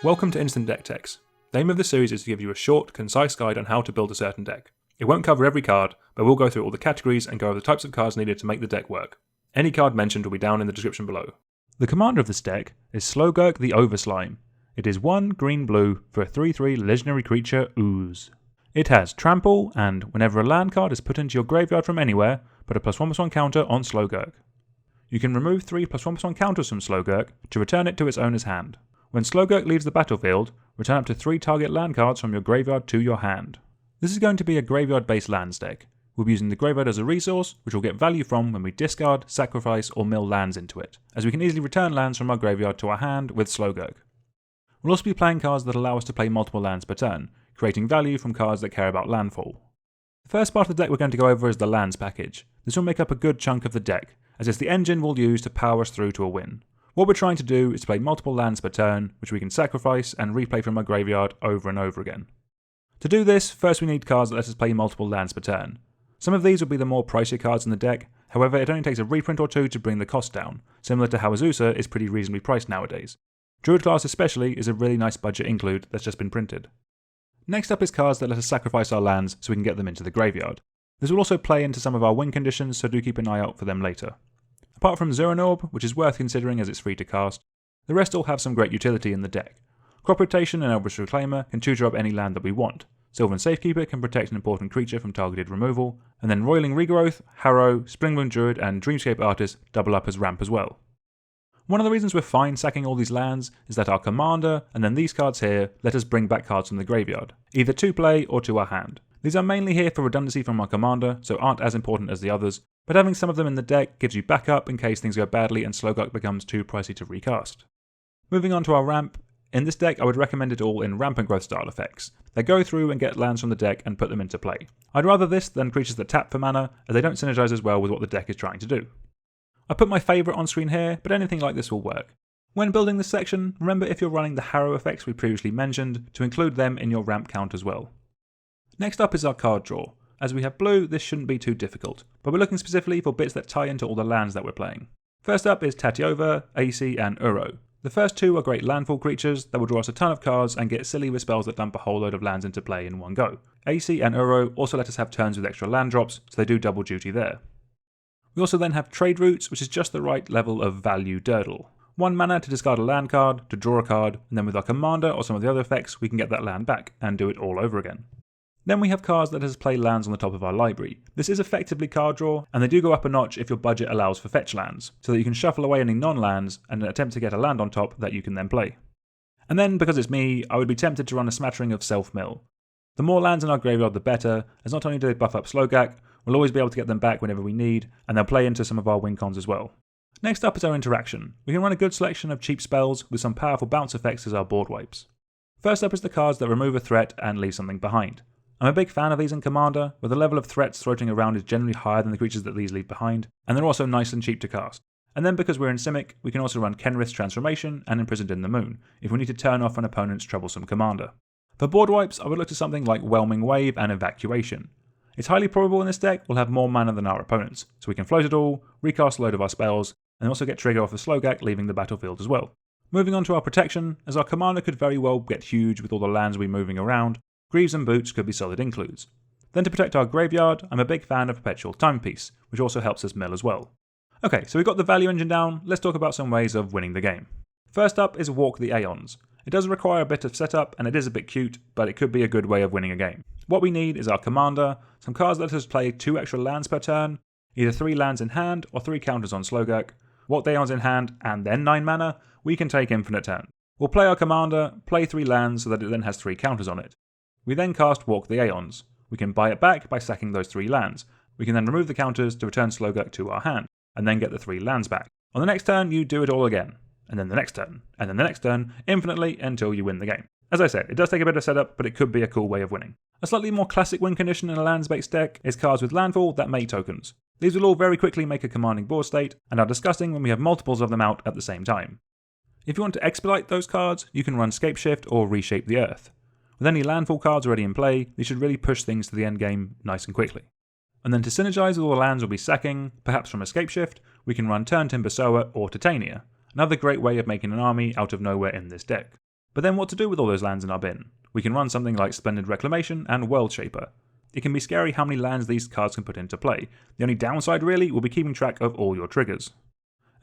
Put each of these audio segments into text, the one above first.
Welcome to Instant Deck Techs. The aim of this series is to give you a short, concise guide on how to build a certain deck. It won't cover every card, but we'll go through all the categories and go over the types of cards needed to make the deck work. Any card mentioned will be down in the description below. The commander of this deck is Slogurk the Overslime. It is 1 green-blue for a 3/3 legendary creature Ooze. It has Trample, and whenever a land card is put into your graveyard from anywhere, put a +1/+1 counter on Slogurk. You can remove 3 +1/+1 counters from Slogurk to return it to its owner's hand. When Slogurk leaves the battlefield, return up to 3 target land cards from your graveyard to your hand. This is going to be a graveyard-based lands deck. We'll be using the graveyard as a resource, which we'll get value from when we discard, sacrifice, or mill lands into it, as we can easily return lands from our graveyard to our hand with Slogurk. We'll also be playing cards that allow us to play multiple lands per turn, creating value from cards that care about landfall. The first part of the deck we're going to go over is the lands package. This will make up a good chunk of the deck, as it's the engine we'll use to power us through to a win. What we're trying to do is to play multiple lands per turn, which we can sacrifice and replay from our graveyard over and over again. To do this, first we need cards that let us play multiple lands per turn. Some of these will be the more pricier cards in the deck, however it only takes a reprint or two to bring the cost down, similar to how Azusa is pretty reasonably priced nowadays. Druid Class especially is a really nice budget include that's just been printed. Next up is cards that let us sacrifice our lands so we can get them into the graveyard. This will also play into some of our win conditions, so do keep an eye out for them later. Apart from Zuran Orb, which is worth considering as it's free to cast, the rest all have some great utility in the deck. Crop Rotation and Elvish Reclaimer can tutor up any land that we want. Sylvan Safekeeper can protect an important creature from targeted removal, and then Roiling Regrowth, Harrow, Springbloom Druid and Dreamscape Artist double up as ramp as well. One of the reasons we're fine sacking all these lands is that our commander, and then these cards here, let us bring back cards from the graveyard, either to play or to our hand. These are mainly here for redundancy from our commander, so aren't as important as the others, but having some of them in the deck gives you backup in case things go badly and Slogurk becomes too pricey to recast. Moving on to our ramp, in this deck I would recommend it all in Rampant Growth style effects. They go through and get lands from the deck and put them into play. I'd rather this than creatures that tap for mana, as they don't synergize as well with what the deck is trying to do. I put my favourite on screen here, but anything like this will work. When building this section, remember if you're running the Harrow effects we previously mentioned, to include them in your ramp count as well. Next up is our card draw. As we have blue, this shouldn't be too difficult, but we're looking specifically for bits that tie into all the lands that we're playing. First up is Tatyova, AC and Uro. The first two are great landfall creatures that will draw us a ton of cards and get silly with spells that dump a whole load of lands into play in one go. AC and Uro also let us have turns with extra land drops, so they do double duty there. We also then have Trade Routes, which is just the right level of value durdle. 1 mana to discard a land card, to draw a card, and then with our commander or some of the other effects we can get that land back and do it all over again. Then we have cards that let us play lands on the top of our library. This is effectively card draw, and they do go up a notch if your budget allows for fetch lands, so that you can shuffle away any non-lands and attempt to get a land on top that you can then play. And then, because it's me, I would be tempted to run a smattering of self-mill. The more lands in our graveyard the better, as not only do they buff up Slogurk, we'll always be able to get them back whenever we need, and they'll play into some of our WINCONS as well. Next up is our interaction. We can run a good selection of cheap spells with some powerful bounce effects as our board wipes. First up is the cards that remove a threat and leave something behind. I'm a big fan of these in Commander, where the level of threats floating around is generally higher than the creatures that these leave behind, and they're also nice and cheap to cast. And then because we're in Simic, we can also run Kenrith's Transformation and Imprisoned in the Moon, if we need to turn off an opponent's troublesome commander. For board wipes, I would look to something like Whelming Wave and Evacuation. It's highly probable in this deck we'll have more mana than our opponents, so we can float it all, recast a load of our spells, and also get trigger off of Slogurk leaving the battlefield as well. Moving on to our protection, as our commander could very well get huge with all the lands we're moving around, Greaves and Boots could be solid includes. Then to protect our graveyard, I'm a big fan of Perpetual Timepiece, which also helps us mill as well. Okay, so we've got the value engine down, let's talk about some ways of winning the game. First up is Walk the Aeons. It does require a bit of setup, and it is a bit cute, but it could be a good way of winning a game. What we need is our commander, some cards that let us play 2 extra lands per turn, either 3 lands in hand or 3 counters on Slogurk. Walk the Aeons in hand, and then 9 mana, we can take infinite turns. We'll play our commander, play 3 lands so that it then has 3 counters on it. We then cast Walk the Aeons. We can buy it back by sacking those 3 lands. We can then remove the counters to return Slogurk to our hand, and then get the 3 lands back. On the next turn, you do it all again, and then the next turn, and then the next turn, infinitely until you win the game. As I said, it does take a bit of setup, but it could be a cool way of winning. A slightly more classic win condition in a lands-based deck is cards with landfall that make tokens. These will all very quickly make a commanding board state, and are disgusting when we have multiples of them out at the same time. If you want to expedite those cards, you can run Scapeshift or Reshape the Earth. With any landfall cards already in play, these should really push things to the end game nice and quickly. And then to synergize with all the lands we'll be sacking, perhaps from a Scapeshift, we can run Turn Timber Sower or Titania, another great way of making an army out of nowhere in this deck. But then what to do with all those lands in our bin? We can run something like Splendid Reclamation and World Shaper. It can be scary how many lands these cards can put into play. The only downside really will be keeping track of all your triggers.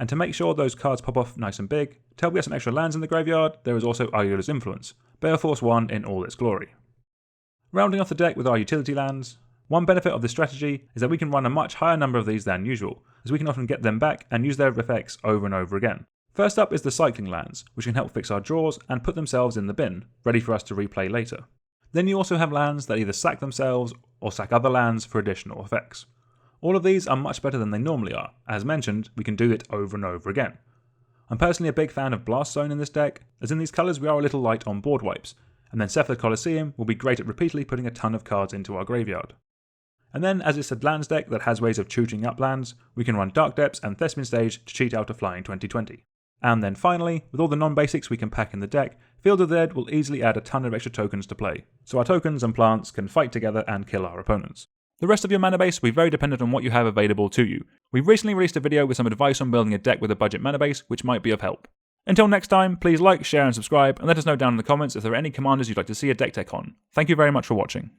And to make sure those cards pop off nice and big, to help get some extra lands in the graveyard, there is also Ayula's Influence, Baleforce 1 in all its glory. Rounding off the deck with our utility lands, one benefit of this strategy is that we can run a much higher number of these than usual, as we can often get them back and use their effects over and over again. First up is the cycling lands, which can help fix our draws and put themselves in the bin, ready for us to replay later. Then you also have lands that either sack themselves or sack other lands for additional effects. All of these are much better than they normally are. As mentioned, we can do it over and over again. I'm personally a big fan of Blast Zone in this deck, as in these colours we are a little light on board wipes, and then Cephalid Colosseum will be great at repeatedly putting a ton of cards into our graveyard. And then, as it's a lands deck that has ways of shooting up lands, we can run Dark Depths and Thespian Stage to cheat out a Flying 2020. And then finally, with all the non-basics we can pack in the deck, Field of the Dead will easily add a ton of extra tokens to play, so our tokens and plants can fight together and kill our opponents. The rest of your mana base will be very dependent on what you have available to you. We've recently released a video with some advice on building a deck with a budget mana base, which might be of help. Until next time, please like, share and subscribe, and let us know down in the comments if there are any commanders you'd like to see a deck tech on. Thank you very much for watching.